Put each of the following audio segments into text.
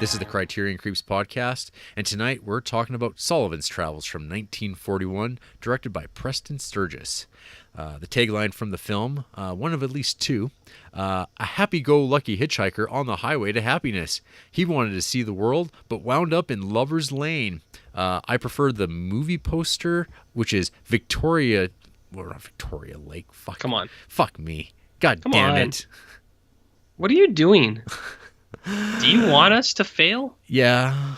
This is the Criterion Creeps podcast, and tonight we're talking about Sullivan's Travels from 1941, directed by Preston Sturges. The tagline from the film, one of at least two, a happy-go-lucky hitchhiker on the highway to happiness. He wanted to see the world, but wound up in Lover's Lane. I prefer the movie poster, which is Victoria... Well, not Victoria Lake. Fuck. Come on. Fuck me. God Come damn on. it. What are you doing? Do you want us to fail? Yeah.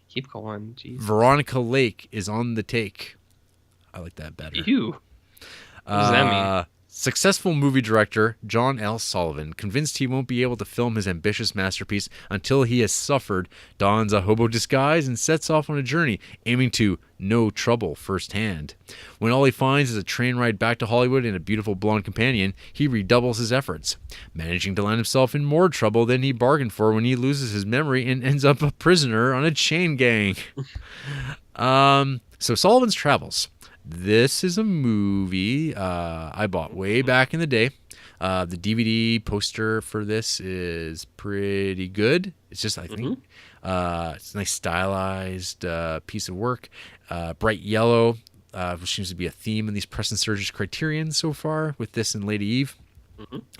Keep going. Jeez. Veronica Lake is on the take. I like that better. Ew. What does that mean? Successful movie director John L. Sullivan, convinced he won't be able to film his ambitious masterpiece until he has suffered, dons a hobo disguise and sets off on a journey, aiming to know trouble firsthand. When all he finds is a train ride back to Hollywood and a beautiful blonde companion, he redoubles his efforts, managing to land himself in more trouble than he bargained for when he loses his memory and ends up a prisoner on a chain gang. So Sullivan's Travels. This is a movie I bought way back in the day. The DVD poster for this is pretty good. It's just, I think, it's a nice stylized piece of work. Bright yellow, which seems to be a theme in these Preston Sturges Criterion so far with this and Lady Eve.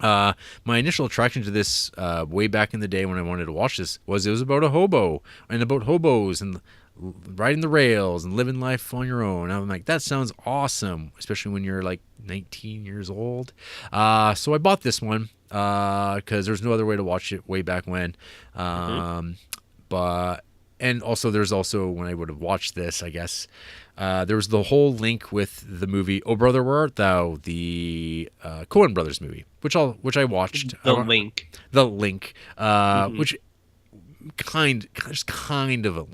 My initial attraction to this way back in the day when I wanted to watch this was it was about a hobo and about hobos and riding the rails and living life on your own. I'm like, that sounds awesome, especially when you're like 19 years old. So I bought this one because there's no other way to watch it way back when. And also there's also when I would have watched this, I guess, there was the whole link with the movie Oh Brother Where Art Thou, the Coen Brothers movie, which I watched. The Link, which there's kind of a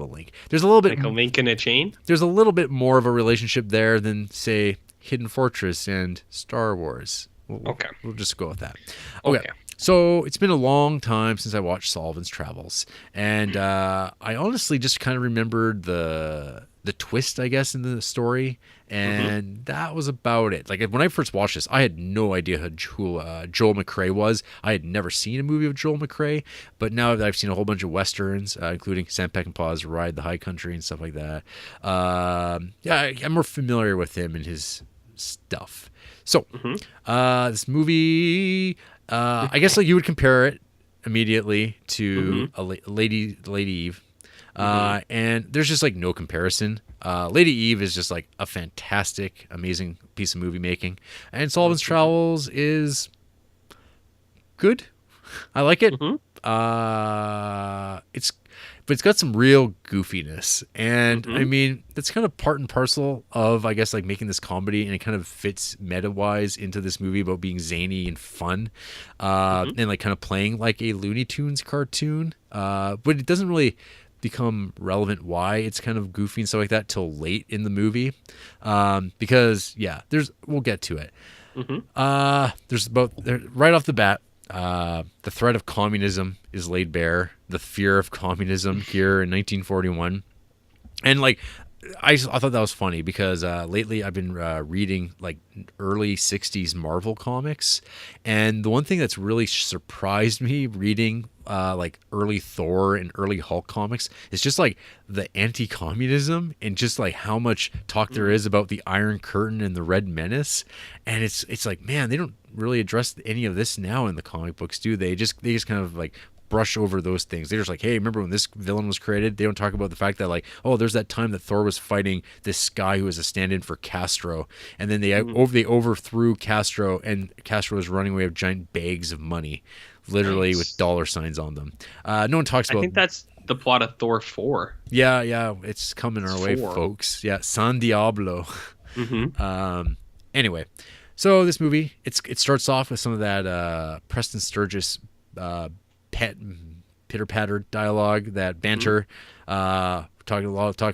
link. There's a little bit like a link in a chain. There's a little bit more of a relationship there than say Hidden Fortress and Star Wars. We'll just go with that. Okay. So it's been a long time since I watched Sullivan's Travels, and I honestly just kind of remembered the twist, I guess, in the story, and that was about it. Like when I first watched this, I had no idea who Joel McCrea was. I had never seen a movie of Joel McCrea, but now that I've seen a whole bunch of westerns, including Sam Peckinpah's Ride the High Country and stuff like that, I'm more familiar with him and his stuff. So this movie, I guess like you would compare it immediately to a Lady Eve. And there's just like no comparison. Lady Eve is just like a fantastic, amazing piece of movie making, and Sullivan's Travels is good. I like it. It's got some real goofiness, and I mean that's kind of part and parcel of, I guess, like making this comedy, and it kind of fits meta-wise into this movie about being zany and fun, and like kind of playing like a Looney Tunes cartoon, but it doesn't really become relevant why it's kind of goofy and stuff like that till late in the movie, because we'll get to it. There's right off the bat, the threat of communism is laid bare, the fear of communism here in 1941, and like I thought that was funny because lately I've been reading like early 60s Marvel comics, and the one thing that's really surprised me reading like early Thor and early Hulk comics is just like the anti-communism and just like how much talk there is about the Iron Curtain and the Red Menace, and it's like, man, they don't really address any of this now in the comic books, do they? They just kind of like brush over those things. They're just like, hey, remember when this villain was created? They don't talk about the fact that like, oh, there's that time that Thor was fighting this guy who was a stand-in for Castro, and then they overthrew Castro, and Castro was running away with giant bags of money, literally with dollar signs on them. No one talks about. I think that's the plot of Thor 4. Yeah, it's coming our way, folks. Yeah, San Diablo. Anyway, so this movie, it starts off with some of that Preston Sturges pitter-patter dialogue, that banter, talk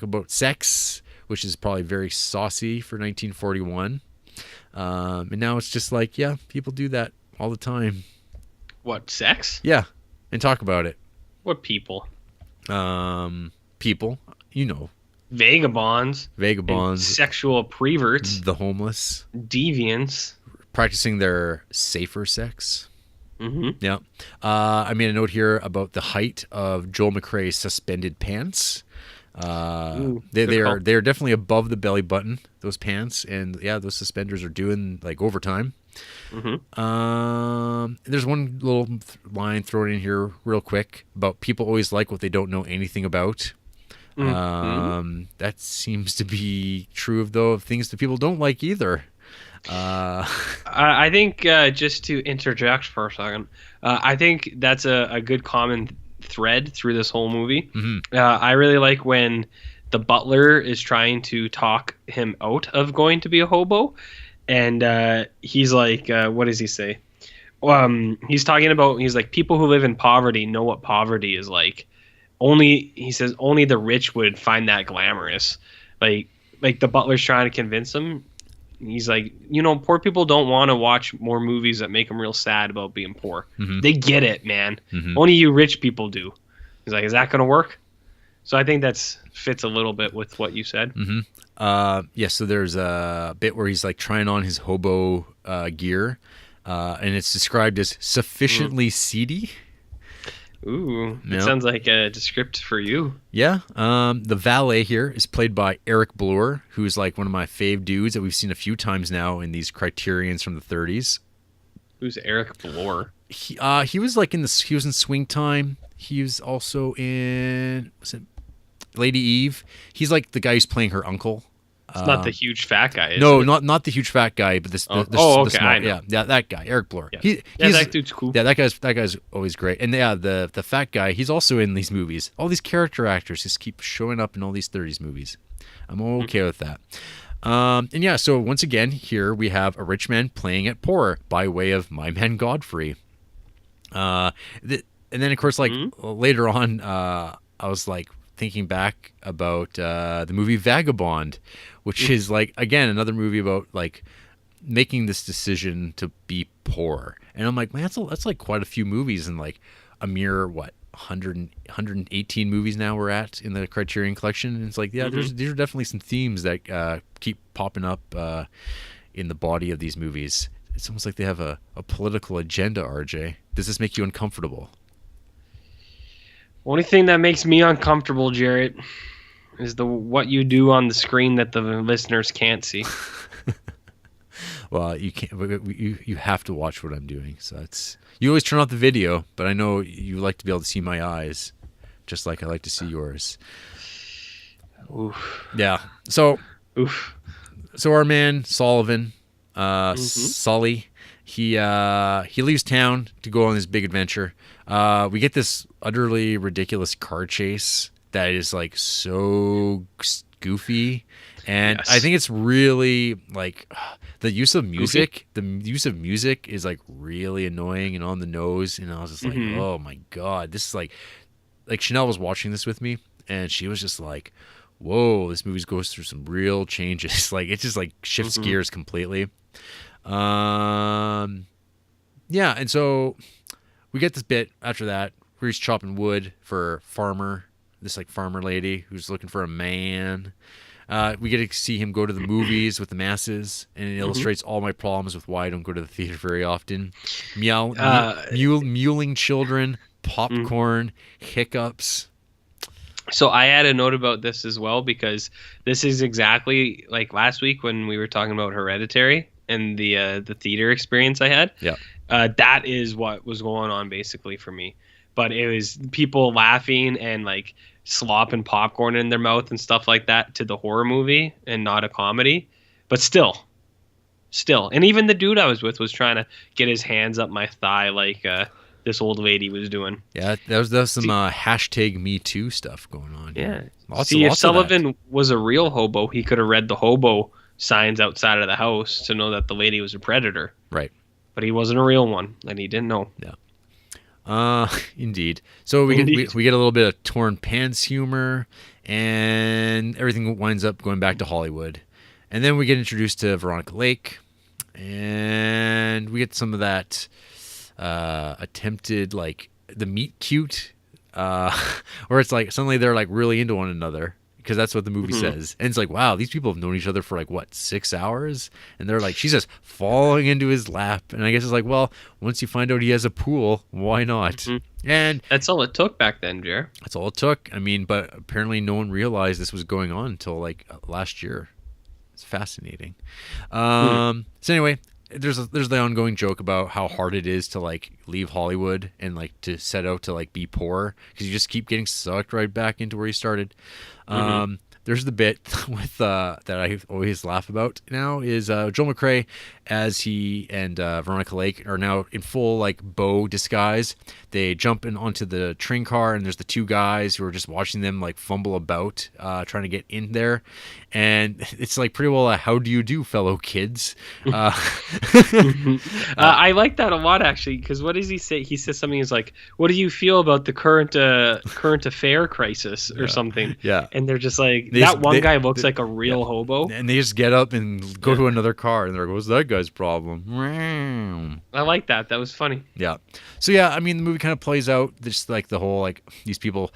about sex, which is probably very saucy for 1941, and now it's just like, yeah, people do that all the time. What, sex? Yeah, and talk about it. What people? People, you know, vagabonds, sexual preverts, the homeless, deviants, practicing their safer sex. Mm-hmm. Yeah. I made a note here about the height of Joel McRae's suspended pants. Ooh, They good call. are definitely above the belly button, those pants, and yeah, those suspenders are doing like overtime. Mm-hmm. There's one little line thrown in here real quick about people always like what they don't know anything about. Mm-hmm. That seems to be true of things that people don't like either. Uh, I think just to interject for a second, I think that's a good common thread through this whole movie. mhm. I really like when the butler is trying to talk him out of going to be a hobo, and he's like, what does he say? He's talking about, he's like, people who live in poverty know what poverty is like. Only, he says, only the rich would find that glamorous. Like like the butler's trying to convince him. He's like, poor people don't want to watch more movies that make them real sad about being poor. Mhm. They get it, man. Mhm. Only you rich people do. He's like, is that going to work? So I think that's fits a little bit with what you said. Yeah, so there's a bit where he's like trying on his hobo gear, and it's described as sufficiently seedy. Ooh, it Yeah. sounds like a script for you. Yeah. The valet here is played by Eric Bloor, who's like one of my fave dudes that we've seen a few times now in these Criterions from the 30s. Who's Eric Bloor? He was like he was in Swing Time. He was also in, was it Lady Eve? He's like the guy who's playing her uncle. It's not the huge fat guy. Is No, it? not the huge fat guy, but this. Oh, the okay, small, I know. yeah, that guy, Eric Bloor. Yeah. He's that dude's cool. Yeah, that guy's always great. And yeah, the fat guy, he's also in these movies. All these character actors just keep showing up in all these 30s movies. I'm okay with that. And yeah, so once again, here we have a rich man playing at poor by way of My Man Godfrey. And then of course, like later on, I was like thinking back about the movie Vagabond, which is like, again, another movie about like making this decision to be poor. And I'm like, man, that's like quite a few movies, and like a mere 118 movies now we're at in the Criterion Collection. And it's like, yeah, these are definitely some themes that keep popping up in the body of these movies. It's almost like they have a political agenda. RJ, does this make you uncomfortable? Only thing that makes me uncomfortable, Jarrett, is what you do on the screen that the listeners can't see. Well, you can't. You have to watch what I'm doing. So you always turn off the video, but I know you like to be able to see my eyes, just like I like to see yours. Oof. Yeah. So Oof. our man Sullivan, Sully, he leaves town to go on this big adventure. We get this utterly ridiculous car chase that is like so goofy, and Yes. I think it's really like the use of music. The use of music is like really annoying and on the nose, and I was just like, oh my god, this is like Chanel was watching this with me, and she was just like, whoa, this movie goes through some real changes. Like it just like shifts gears completely. Yeah, and so we get this bit after that where he's chopping wood for this like farmer lady who's looking for a man. We get to see him go to the movies with the masses, and it illustrates all my problems with why I don't go to the theater very often. Mewling children, popcorn, hiccups. So I had a note about this as well, because this is exactly like last week when we were talking about Hereditary and the theater experience I had. Yeah. That is what was going on basically for me. But it was people laughing and like slopping popcorn in their mouth and stuff like that to the horror movie and not a comedy. But still. And even the dude I was with was trying to get his hands up my thigh like this old lady was doing. Yeah, that was some hashtag Me Too stuff going on. Yeah. Lots If of Sullivan was a real hobo, he could have read the hobo signs outside of the house to know that the lady was a predator. Right. But he wasn't a real one, and he didn't know. Yeah. Indeed. So we get a little bit of torn pants humor, and everything winds up going back to Hollywood. And then we get introduced to Veronica Lake, and we get some of that attempted, like, the meet cute, where it's like suddenly they're like really into one another. because that's what the movie says. And it's like, wow, these people have known each other for like, what, 6 hours? And they're like, she's just falling into his lap. And I guess it's like, well, once you find out he has a pool, why not? And that's all it took back then, Jer. that's all it took. I mean, but apparently no one realized this was going on until like last year. It's fascinating. So anyway, there's the ongoing joke about how hard it is to like leave Hollywood and like to set out to like be poor, because you just keep getting sucked right back into where you started. There's the bit with that I always laugh about now is Joel McCrea, as he and Veronica Lake are now in full like Beau disguise. They jump in onto the train car, and there's the two guys who are just watching them like fumble about, trying to get in there. And it's like pretty well, how do you do, fellow kids? I like that a lot, actually, because what does he say? He says something is like, what do you feel about the current affair crisis or something? Yeah. And they're just like, that one guy looks like a real hobo. And they just get up and go to another car, and they're like, what's that guy's problem? I like that. That was funny. Yeah. So yeah, I mean, the movie kind of plays out just like the whole, like, these people,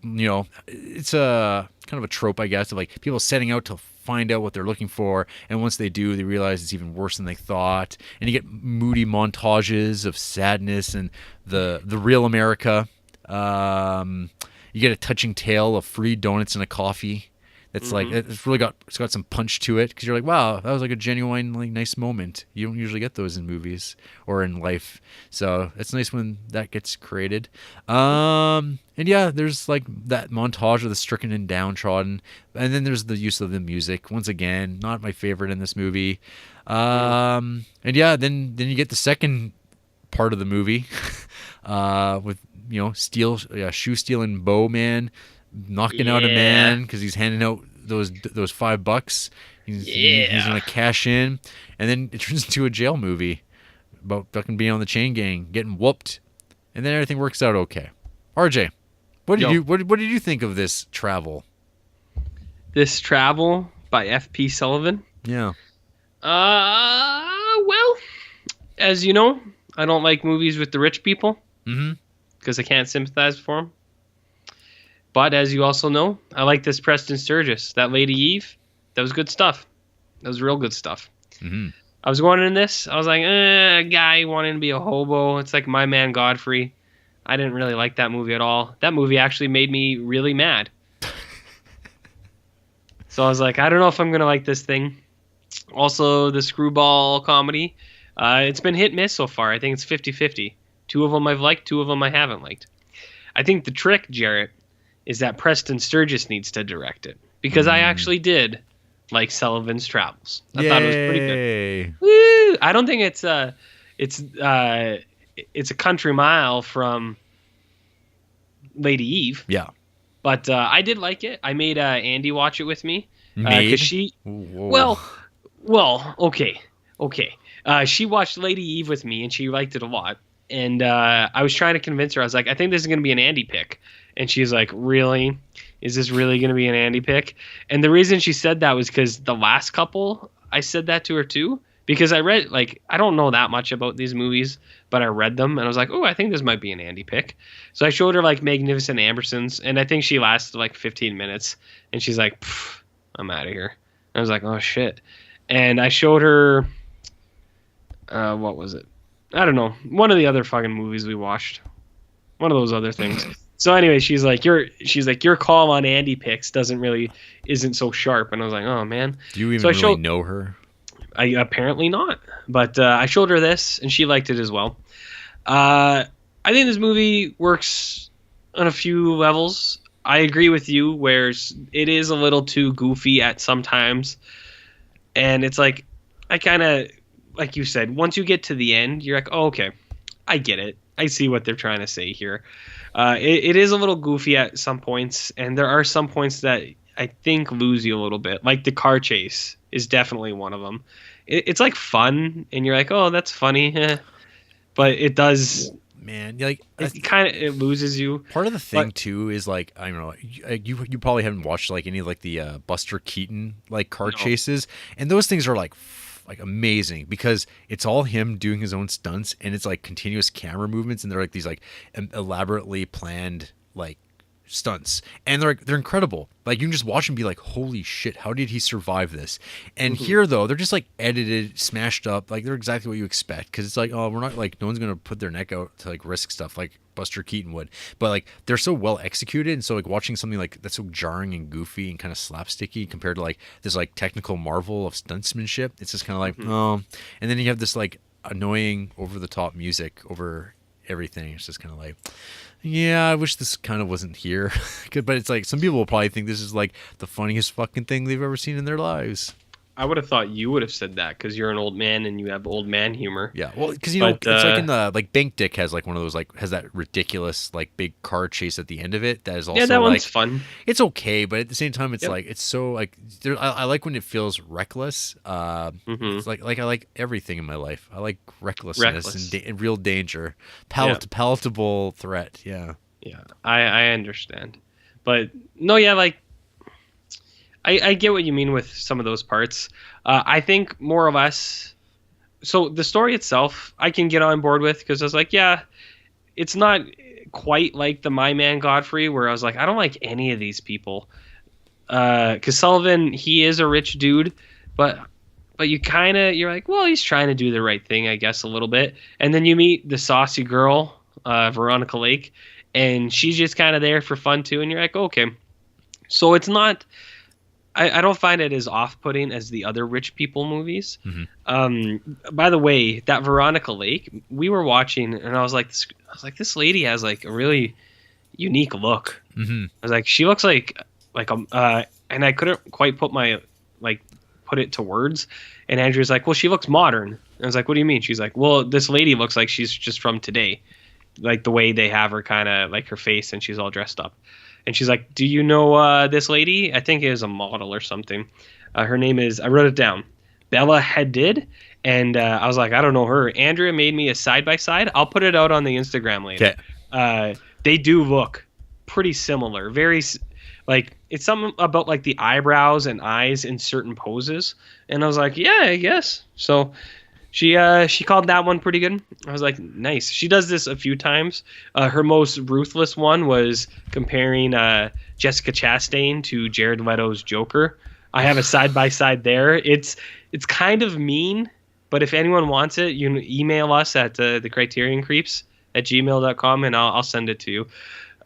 you know, it's a kind of a trope, I guess, of like people setting out to find out what they're looking for, and once they do, they realize it's even worse than they thought. And you get moody montages of sadness and the real America. You get a touching tale of free donuts and a coffee. It's like, it's got some punch to it, because you're like, wow, that was like a genuine, like, nice moment. You don't usually get those in movies or in life, so it's nice when that gets created. And yeah, there's like that montage of the stricken and downtrodden, and then there's the use of the music. Once again, not my favorite in this movie. And yeah, then you get the second part of the movie with, you know, shoe stealing Beau man knocking out a man because he's handing out those $5. He's gonna cash in, and then it turns into a jail movie about fucking being on the chain gang, getting whooped, and then everything works out okay. RJ, what did you think of this travel? This Travel by F.P. Sullivan. Yeah. Well, as you know, I don't like movies with the rich people. Because I can't sympathize for them. But as you also know, I like this Preston Sturges, that Lady Eve. That was good stuff. That was real good stuff. I was going in this, I was like, a guy wanting to be a hobo. It's like My Man Godfrey. I didn't really like that movie at all. That movie actually made me really mad. So I was like, I don't know if I'm going to like this thing. Also, the screwball comedy. It's been hit and miss so far. I think it's 50-50. 2 of them I've liked, 2 of them I haven't liked. I think the trick, Jarrett, is that Preston Sturges needs to direct it, because I actually did like Sullivan's Travels. I thought it was pretty good. Woo! I don't think it's a country mile from Lady Eve. Yeah. But I did like it. I made Andy watch it with me. Made? She, okay. She watched Lady Eve with me, and she liked it a lot. And I was trying to convince her. I was like, I think this is going to be an Andy pick. And she's like, really? Is this really going to be an Andy pick? And the reason she said that was because the last couple, I said that to her too. Because I read, like, I don't know that much about these movies, but I read them. And I was like, oh, I think this might be an Andy pick. So I showed her, like, Magnificent Ambersons. And I think she lasted, like, 15 minutes. And she's like, I'm out of here. And I was like, oh, shit. And I showed her, what was it? I don't know. One of the other fucking movies we watched. One of those other things. So anyway, she's like, your call on Andy picks isn't so sharp. And I was like, oh man. Do you even really know her? I apparently not. But I showed her this, and she liked it as well. I think this movie works on a few levels. I agree with you, where it is a little too goofy at some times. And it's like, I kind of, like you said, once you get to the end, you're like, oh, okay, I get it. I see what they're trying to say here. It is a little goofy at some points, and there are some points that I think lose you a little bit. Like the car chase is definitely one of them. It's like fun, and you're like, oh, that's funny, but it does. Man, like it loses you. Part of the thing too is like, I don't know, you probably haven't watched like any of like the Buster Keaton like car chases, and those things are like amazing, because it's all him doing his own stunts, and it's like continuous camera movements, and they're like these like elaborately planned like stunts, and they're incredible. Like you can just watch and be like, holy shit, how did he survive this? And here though, they're just like edited, smashed up, like they're exactly what you expect, because it's like, oh, we're not like, no one's gonna put their neck out to like risk stuff like Buster Keaton would, but like they're so well executed, and so like watching something like that's so jarring and goofy and kind of slapsticky compared to like this like technical marvel of stuntsmanship, it's just kind of like oh, and then you have this like annoying over the top music over everything. It's just kind of like, yeah, I wish this kind of wasn't here. But it's like some people will probably think this is like the funniest fucking thing they've ever seen in their lives. I would have thought you would have said that because you're an old man and you have old man humor. Yeah, well, because you know, it's like in the like Bank Dick has like one of those like has that ridiculous like big car chase at the end of it. That is also that like, one's fun. It's okay, but at the same time, it's like it's so like I like when it feels reckless. It's like I like everything in my life. I like recklessness and real danger, palatable threat. Yeah, I understand, but no, yeah, like. I get what you mean with some of those parts. I think more or less. So the story itself, I can get on board with because I was like, yeah, it's not quite like the My Man Godfrey, where I was like, I don't like any of these people. Because Sullivan, he is a rich dude, but you're like, well, he's trying to do the right thing, I guess, a little bit. And then you meet the saucy girl, Veronica Lake, and she's just kind of there for fun too. And you're like, okay, so it's not. I don't find it as off-putting as the other rich people movies. By the way, that Veronica Lake, we were watching, and I was like, this lady has like a really unique look. I was like, she looks like and I couldn't quite put it to words. And Andrew's like, well, she looks modern. And I was like, what do you mean? She's like, well, this lady looks like she's just from today, like the way they have her, kind of like her face, and she's all dressed up. And she's like, do you know this lady? I think it is a model or something. Her name is, I wrote it down, Bella Hadid. And I was like, I don't know her. Andrea made me a side-by-side. I'll put it out on the Instagram later. They do look pretty similar. Very, like, it's something about, like, the eyebrows and eyes in certain poses. And I was like, yeah, I guess. So she called that one pretty good. I was like, nice. She does this a few times. Her most ruthless one was comparing Jessica Chastain to Jared Leto's Joker. I have a side-by-side there. It's kind of mean, but if anyone wants it, you can email us at the Criterion Creeps at gmail.com, and I'll send it to you.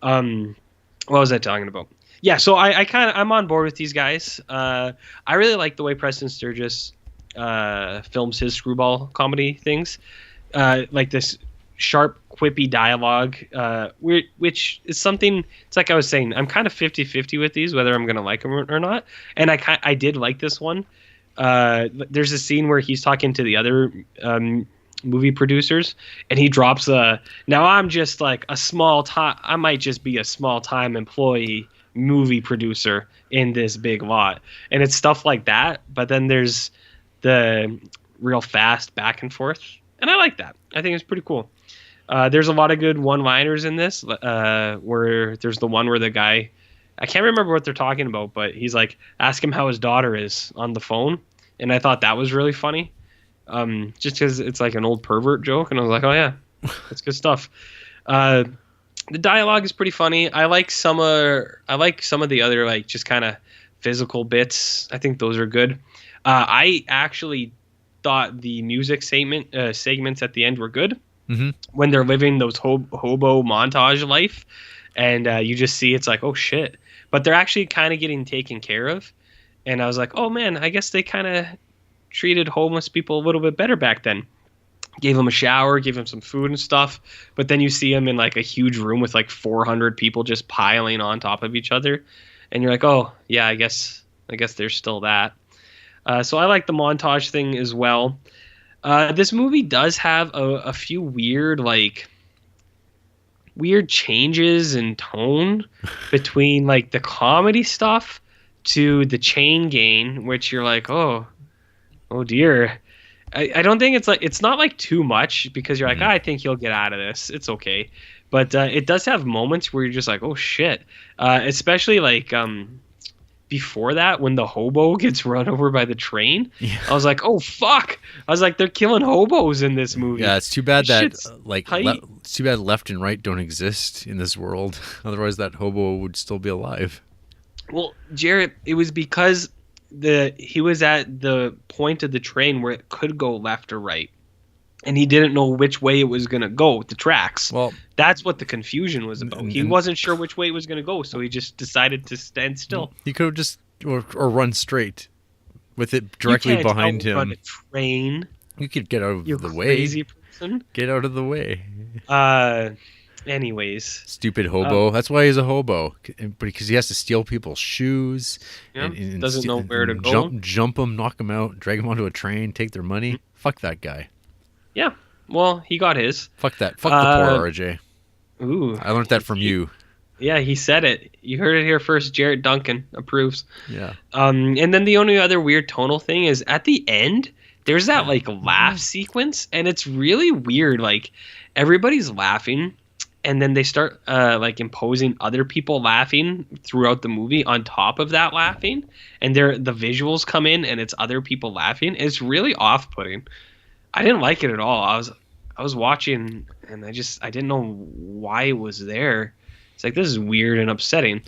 What was I talking about? Yeah, so I'm on board with these guys. I really like the way Preston Sturges films his screwball comedy things, like this sharp, quippy dialogue, which is something. It's like I was saying, I'm kind of 50-50 with these, whether I'm gonna like them or not. And I did like this one. There's a scene where he's talking to the other movie producers, and he drops now I'm just like I might just be a small time employee movie producer in this big lot, and it's stuff like that. But then there's the real fast back and forth, and I like that. I think it's pretty cool. There's a lot of good one-liners in this, where there's the one where the guy, I can't remember what they're talking about, but he's like, ask him how his daughter is on the phone, and I thought that was really funny, just because it's like an old pervert joke, and I was like, oh yeah, that's good stuff. The dialogue is pretty funny. I like some of the other like just kind of physical bits. I think those are good. I actually thought the music segments at the end were good, when they're living those hobo montage life, and you just see it's like, oh shit, but they're actually kind of getting taken care of. And I was like, oh man, I guess they kind of treated homeless people a little bit better back then. Gave them a shower, gave them some food and stuff, but then you see them in like a huge room with like 400 people just piling on top of each other, and you're like, oh yeah, I guess there's still that. So I like the montage thing as well. This movie does have a few weird changes in tone between like the comedy stuff to the chain gang, which you're like, oh dear. I don't think it's not like too much, because you're like, I think he'll get out of this. It's okay. But it does have moments where you're just like, oh shit. Especially like before that, when the hobo gets run over by the train, Yeah. I was like, oh fuck! I was like, they're killing hobos in this movie. Yeah, it's too bad that Shit's tight. it's too bad left and right don't exist in this world. Otherwise, that hobo would still be alive. Well, Jarrett, it was because he was at the point of the train where it could go left or right, and he didn't know which way it was gonna go with the tracks. Well, that's what the confusion was about. He wasn't sure which way it was gonna go, so he just decided to stand still. He could have just or run straight with it directly behind him. Run a train. You could get out of You the way. crazy person. Get out of the way. Anyways, stupid hobo. That's why he's a hobo, because he has to steal people's shoes. Yeah, and doesn't know where to go. Jump them, knock them out, drag them onto a train, take their money. Mm-hmm. Fuck that guy. Yeah. Well, he got his. Fuck that. Fuck the poor RJ. Ooh. I learned that from you. Yeah, he said it. You heard it here first. Jarrett Duncan approves. Yeah. And then the only other weird tonal thing is at the end, there's that like laugh sequence, and it's really weird. Like everybody's laughing, and then they start like imposing other people laughing throughout the movie on top of that laughing, and the visuals come in, and it's other people laughing. It's really off-putting. I didn't like it at all. I was watching, and I didn't know why it was there. It's like, this is weird and upsetting.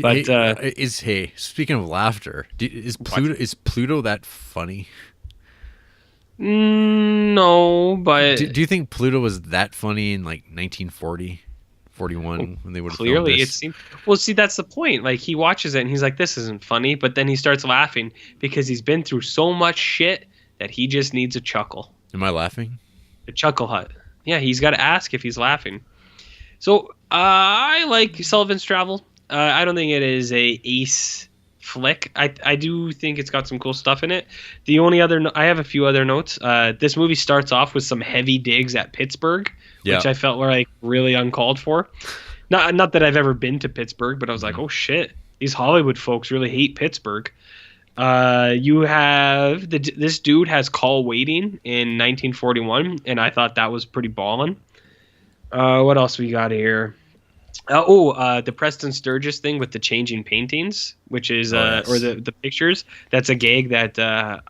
But speaking of laughter, is Pluto that funny? No, but do you think Pluto was that funny in like 1940, 41 when they would have clearly filmed it this? seemed. Well, see, that's the point. Like he watches it and he's like, "This isn't funny," but then he starts laughing because he's been through so much shit that he just needs a chuckle. Am I laughing? A chuckle hut. Yeah, he's got to ask if he's laughing. So I like Sullivan's Travel. I don't think it is a ace flick. I do think it's got some cool stuff in it. The only other I have a few other notes. This movie starts off with some heavy digs at Pittsburgh, which I felt were like really uncalled for. Not that I've ever been to Pittsburgh, but I was like, oh shit, these Hollywood folks really hate Pittsburgh. You have this dude has call waiting in 1941, and I thought that was pretty ballin'. What else we got here? The Preston Sturges thing with the changing paintings, which is or the pictures. That's a gag that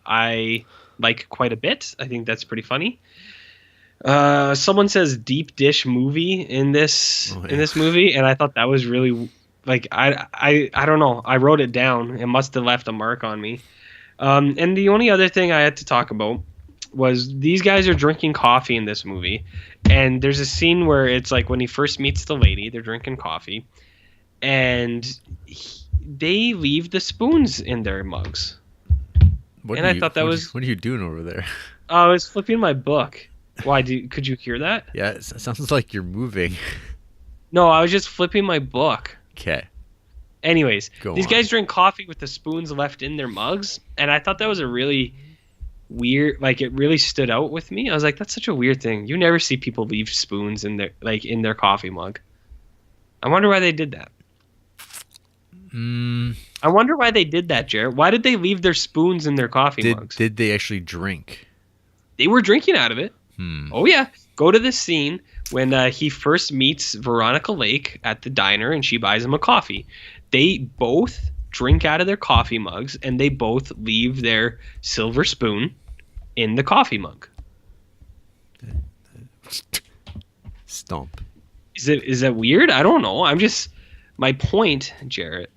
I like quite a bit. I think that's pretty funny. Someone says deep dish movie in this movie, and I thought that was really like I don't know. I wrote it down. It must have left a mark on me. And the only other thing I had to talk about was these guys are drinking coffee in this movie, and there's a scene where it's like when he first meets the lady, they're drinking coffee, and they leave the spoons in their mugs. I thought that was... What are you doing over there? I was flipping my book. Why? Could you hear that? Yeah, it sounds like you're moving. No, I was just flipping my book. Okay. Anyways, these guys drink coffee with the spoons left in their mugs, and I thought that was a really weird, like it really stood out with me. I was like, that's such a weird thing. You never see people leave spoons in their coffee mug. I wonder why they did that. I wonder why they did that, Jarrett. Why did they leave their spoons in their coffee mugs? Did they actually drink? They were drinking out of it. Oh yeah. Go to this scene when he first meets Veronica Lake at the diner and she buys him a coffee. They both drink out of their coffee mugs, and they both leave their silver spoon in the coffee mug. Stomp. Is that weird? I don't know. My point, Jarrett,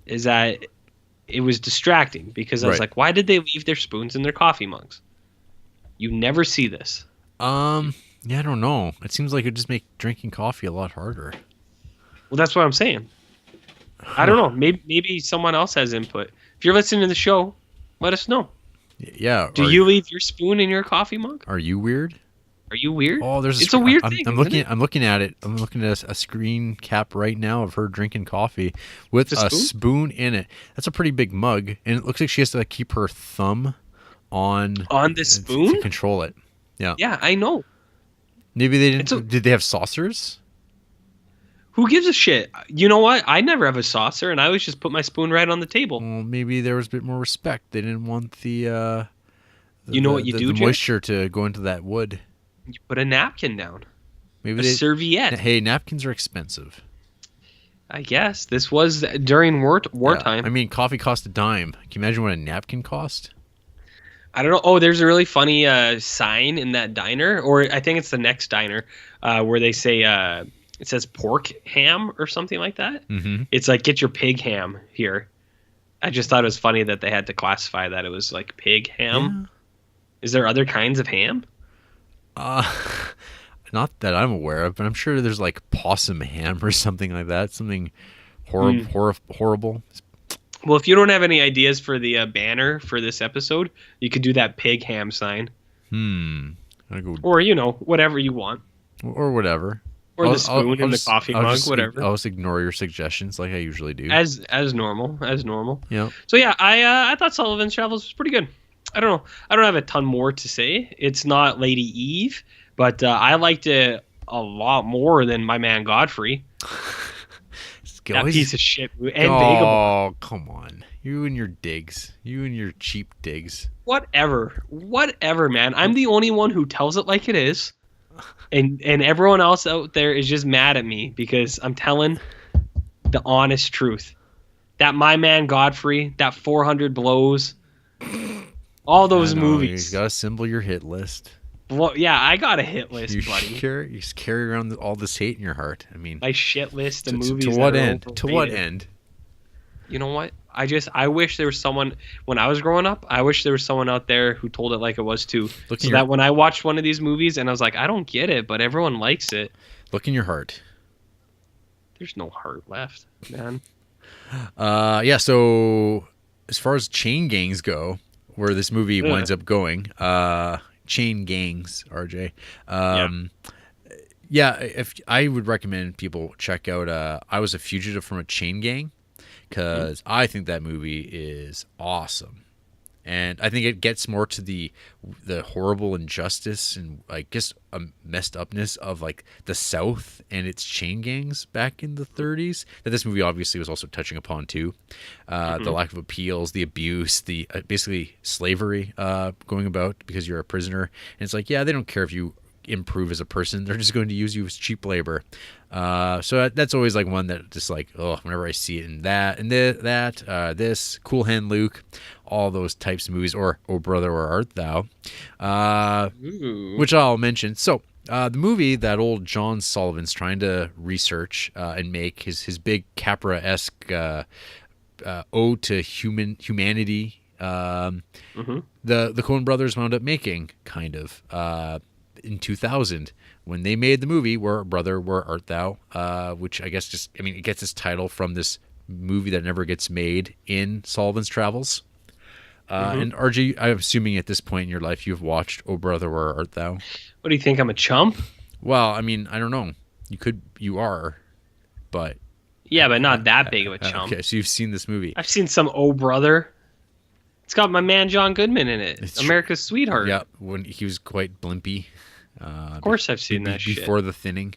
is that it was distracting because I was like, why did they leave their spoons in their coffee mugs? You never see this. Yeah, I don't know. It seems like it would just make drinking coffee a lot harder. Well, that's what I'm saying. I don't know. Maybe someone else has input. If you're listening to the show, let us know. Yeah. Do you leave your spoon in your coffee mug? Are you weird? Are you weird? Oh, it's a weird thing. I'm looking at it. I'm looking at a screen cap right now of her drinking coffee with a spoon in it. That's a pretty big mug, and it looks like she has to keep her thumb on the spoon to control it. Yeah. Yeah, I know. Maybe they didn't. Did they have saucers? Who gives a shit? You know what? I never have a saucer, and I always just put my spoon right on the table. Well, maybe there was a bit more respect. They didn't want the moisture to go into that wood. You put a napkin down. Maybe a serviette. Hey, napkins are expensive. I guess this was during wartime. I mean, coffee cost a dime. Can you imagine what a napkin cost? I don't know. Oh, there's a really funny sign in that diner, or I think it's the next diner, where they say it says pork ham or something like that. Mm-hmm. It's like, get your pig ham here. I just thought it was funny that they had to classify that it was like pig ham. Yeah. Is there other kinds of ham? Not that I'm aware of, but I'm sure there's like possum ham or something like that. Something horrible. Well, if you don't have any ideas for the banner for this episode, you could do that pig ham sign. Or, whatever you want. Or whatever. Or the spoon in the coffee mug, whatever. I'll just ignore your suggestions like I usually do. As normal. Yeah. So yeah, I thought Sullivan's Travels was pretty good. I don't know. I don't have a ton more to say. It's not Lady Eve, but I liked it a lot more than My Man Godfrey. That piece of shit. And Vagabond. Come on. You and your digs. You and your cheap digs. Whatever, man. I'm the only one who tells it like it is. And everyone else out there is just mad at me because I'm telling the honest truth. That My Man Godfrey, that 400 Blows, all those movies. You gotta assemble your hit list. Well, yeah, I got a hit list, buddy. You carry around all this hate in your heart. I mean, my shit list of movies. To what end? To what end? You know what? I wish there was someone when I was growing up. I wish there was someone out there who told it like it was too. That when I watched one of these movies and I was like, I don't get it, but everyone likes it. Look in your heart. There's no heart left, man. Yeah. So as far as chain gangs go, where this movie winds up going, chain gangs, RJ. Yeah. If I would recommend people check out I Was a Fugitive from a Chain Gang, because I think that movie is awesome. And I think it gets more to the horrible injustice and I guess messed upness of like the South and its chain gangs back in the 30s. That this movie obviously was also touching upon too. The lack of appeals, the abuse, the basically slavery going about because you're a prisoner. And it's like, yeah, they don't care if you improve as a person. They're just going to use you as cheap labor. So that's always like one that just like, whenever I see it in that and this Cool Hand Luke, all those types of movies, or Oh Brother, Where Art Thou, which I'll mention. So the movie that old John Sullivan's trying to research and make his big Capra-esque ode to humanity. The Coen brothers wound up making kind of in 2000 when they made the movie Where Brother, Where Art Thou, which I guess it gets its title from this movie that never gets made in Sullivan's Travels. And RG, I'm assuming at this point in your life you've watched Oh Brother, Where Art Thou? What do you think? I'm a chump? Well, I mean, I don't know. You are, but yeah, but not that big of a chump. Okay, so you've seen this movie. I've seen some Oh Brother. It's got my man John Goodman in it. It's America's Sweetheart. Yeah, when he was quite blimpy. Of course I've seen that shit. Before the thinning.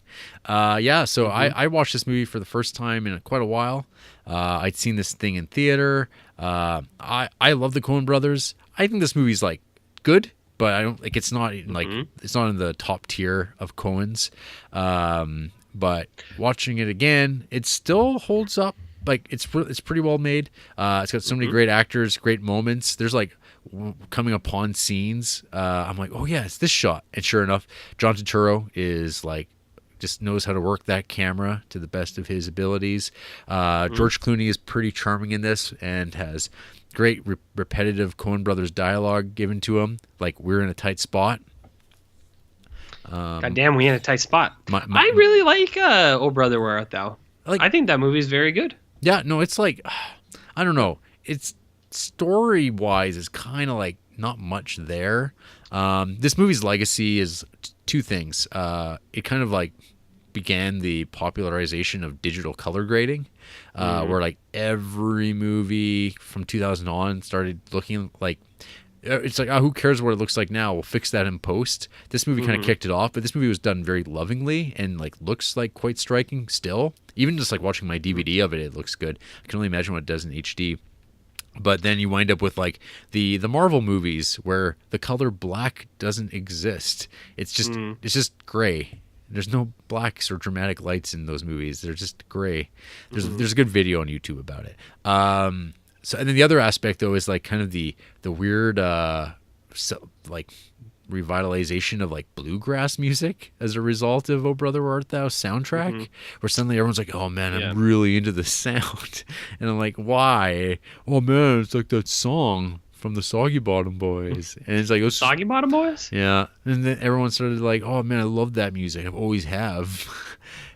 So I watched this movie for the first time in quite a while. I'd seen this thing in theater. I love the Coen brothers. I think this movie's like good, but I don't like it's not like it's not in the top tier of Coen's. But watching it again, it still holds up. Like it's pretty well made. It's got so many great actors, great moments. There's like coming upon scenes. I'm like, oh yeah, it's this shot. And sure enough, John Turturro is like just knows how to work that camera to the best of his abilities. George Clooney is pretty charming in this and has great repetitive Coen brothers dialogue given to him. Like, we're in a tight spot. God damn, we in a tight spot. I really like Oh Brother, Where Art Thou? I think that movie is very good. Yeah, no, it's like, I don't know. It's story-wise is kind of like not much there. This movie's legacy is two things. It kind of like began the popularization of digital color grading, where like every movie from 2000 on started looking like, it's like, who cares what it looks like now? We'll fix that in post. This movie kind of kicked it off, but this movie was done very lovingly and like looks like quite striking still. Even just like watching my DVD of it, it looks good. I can only imagine what it does in HD. But then you wind up with like the Marvel movies where the color black doesn't exist. It's just gray. There's no blacks or dramatic lights in those movies. They're just gray. There's a good video on YouTube about it. So and then the other aspect though is like kind of the weird like revitalization of like bluegrass music as a result of "Oh Brother Where Art Thou" soundtrack, where suddenly everyone's like, "Oh man, I'm really into this sound," and I'm like, "Why? Oh man, it's like that song from the Soggy Bottom Boys," and it's like, oh, Soggy Bottom Boys. Yeah, and then everyone started like, "Oh man, I love that music. I've always have,"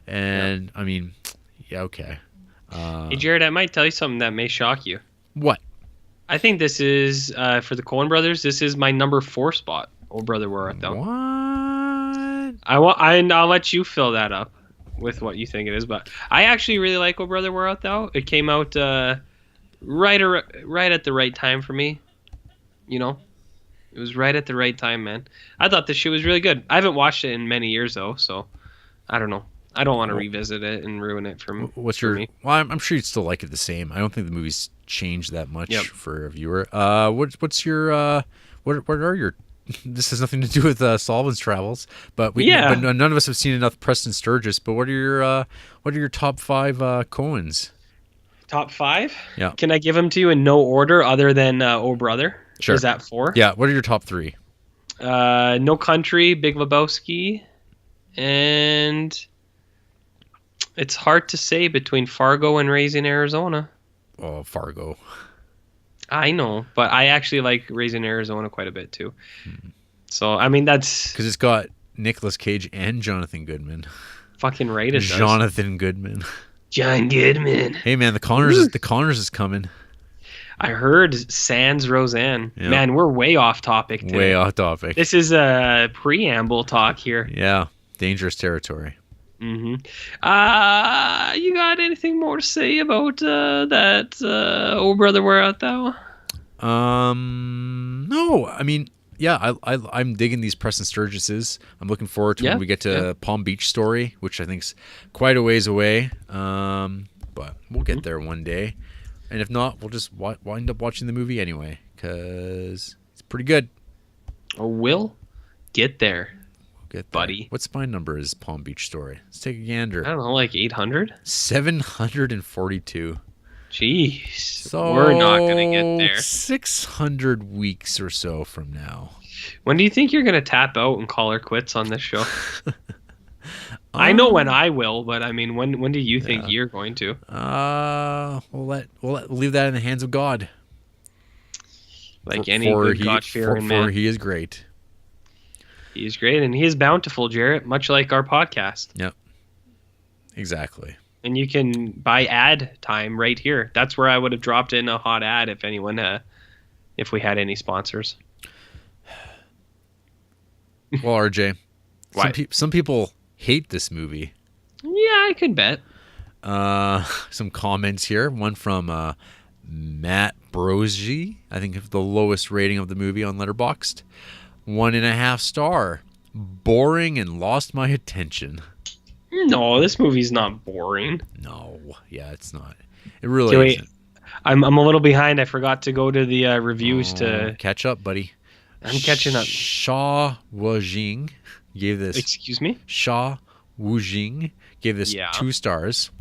and I mean, yeah, okay. Hey Jared, I might tell you something that may shock you. What? I think this is for the Coen Brothers. This is my number 4 spot. Oh Brother Where Art Thou? What? I'll let you fill that up with what you think it is, but I actually really like Oh Brother Where Art Thou. It came out right at the right time for me. You know, it was right at the right time, man. I thought this shit was really good. I haven't watched it in many years though, so I don't know. I don't want to revisit it and ruin it for me. Well, I'm sure you'd still like it the same. I don't think the movie's changed that much for a viewer. What's your what are your? This has nothing to do with Sullivan's Travels, but but none of us have seen enough Preston Sturges. But what are your top 5 Coens? Top 5? Yeah. Can I give them to you in no order other than Oh Brother? Sure. Is that 4? Yeah. What are your top 3? No Country, Big Lebowski, and it's hard to say between Fargo and Raising Arizona. Oh, Fargo. I know, but I actually like Raising Arizona quite a bit too. So, I mean, that's... Because it's got Nicolas Cage and Jonathan Goodman. Fucking right it does. Jonathan Goodman. John Goodman. Hey, man, the Connors is coming. I heard Sans Roseanne. Yep. Man, we're way off topic today. Way off topic. This is a preamble talk here. Yeah, dangerous territory. You got anything more to say about that Oh Brother Where Art Thou? No. I mean, yeah, I'm digging these Preston Sturgeses. I'm looking forward to when we get to Palm Beach Story, which I think's quite a ways away. But we'll get there one day. And if not, we'll just wind up watching the movie anyway, because it's pretty good. Oh, we'll get there. Buddy. What spine number is Palm Beach Story? Let's take a gander. I don't know, like 800? 742. Jeez. So we're not going to get there. 600 weeks or so from now. When do you think you're going to tap out and call her quits on this show? I know when I will, but I mean, when do you think you're going to? We'll leave that in the hands of God. Like any good God-fearing man. For he is great. He is great, and he is bountiful, Jarrett, much like our podcast. Yep. Exactly. And you can buy ad time right here. That's where I would have dropped in a hot ad if we had any sponsors. Well, RJ, some people hate this movie. Yeah, I could bet. Some comments here. One from Matt Brosgy. I think the lowest rating of the movie on Letterboxd. 1.5 star. Boring and lost my attention. No, this movie's not boring. No, yeah, it's not. It really isn't. I'm a little behind. I forgot to go to the reviews to catch up, buddy. I'm catching up. Sha Wujing gave this. Excuse me. Sha Wujing gave this 2 stars.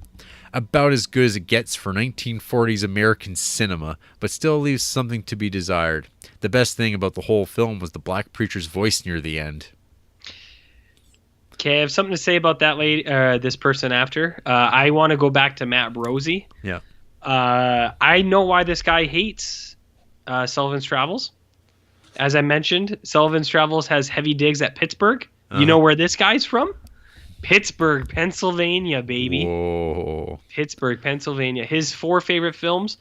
About as good as it gets for 1940s American cinema, but still leaves something to be desired. The best thing about the whole film was the black preacher's voice near the end. Okay, I have something to say about that lady, this person after. I want to go back to Matt Brosey. Yeah. I know why this guy hates Sullivan's Travels. As I mentioned, Sullivan's Travels has heavy digs at Pittsburgh. You know where this guy's from? Pittsburgh, Pennsylvania, baby. Whoa. Pittsburgh, Pennsylvania. His 4 favorite films,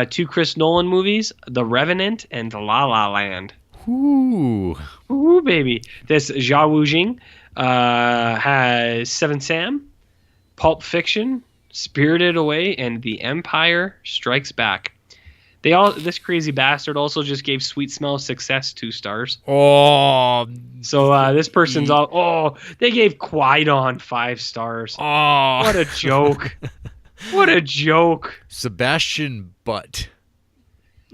2 Chris Nolan movies, The Revenant and La La Land. Ooh. Ooh, baby. This Jia Wujing has Seven Sam, Pulp Fiction, Spirited Away, and The Empire Strikes Back. This crazy bastard also just gave Sweet Smell of Success 2 stars. Oh. So this person's they gave Qui-Gon 5 stars. Oh. What a joke. What a joke. Sebastian Butt.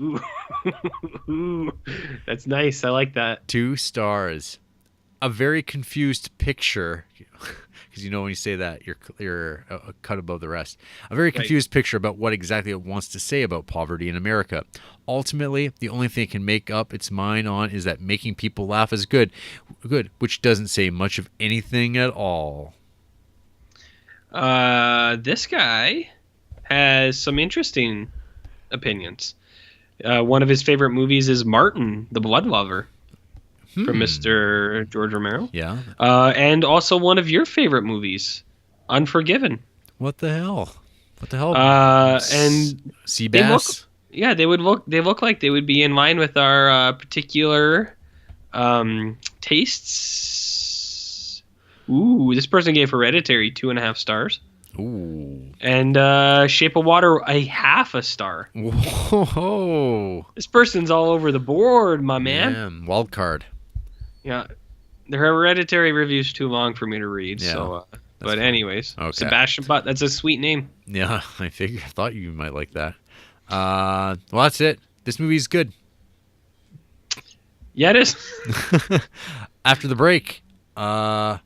Ooh. That's nice. I like that. 2 stars. a very confused picture, because when you say that, you're a cut above the rest. A very confused picture about what exactly it wants to say about poverty in America. Ultimately, the only thing it can make up its mind on is that making people laugh is good, which doesn't say much of anything at all. This guy has some interesting opinions. One of his favorite movies is Martin, the Blood Lover, from Mr. George Romero. Yeah. And also one of your favorite movies, Unforgiven. What the hell? What the hell? And sea bass? they look like they would be in line with our particular tastes. Ooh, this person gave Hereditary 2.5 stars. Ooh. And Shape of Water, a 0.5 star. Whoa. This person's all over the board, my man. Man, wild card. Yeah. The Hereditary review's too long for me to read. Yeah, so, but fine. Anyways, Okay. Sebastian Butt, that's a sweet name. Yeah, I thought you might like that. Well, that's it. This movie's good. Yeah, it is. After the break, I'm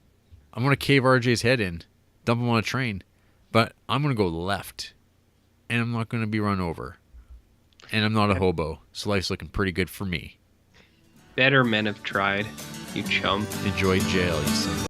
going to cave RJ's head in, dump him on a train, but I'm going to go left, and I'm not going to be run over, and I'm not a hobo, so life's looking pretty good for me. Better men have tried, you chum. Enjoy jail, you son of a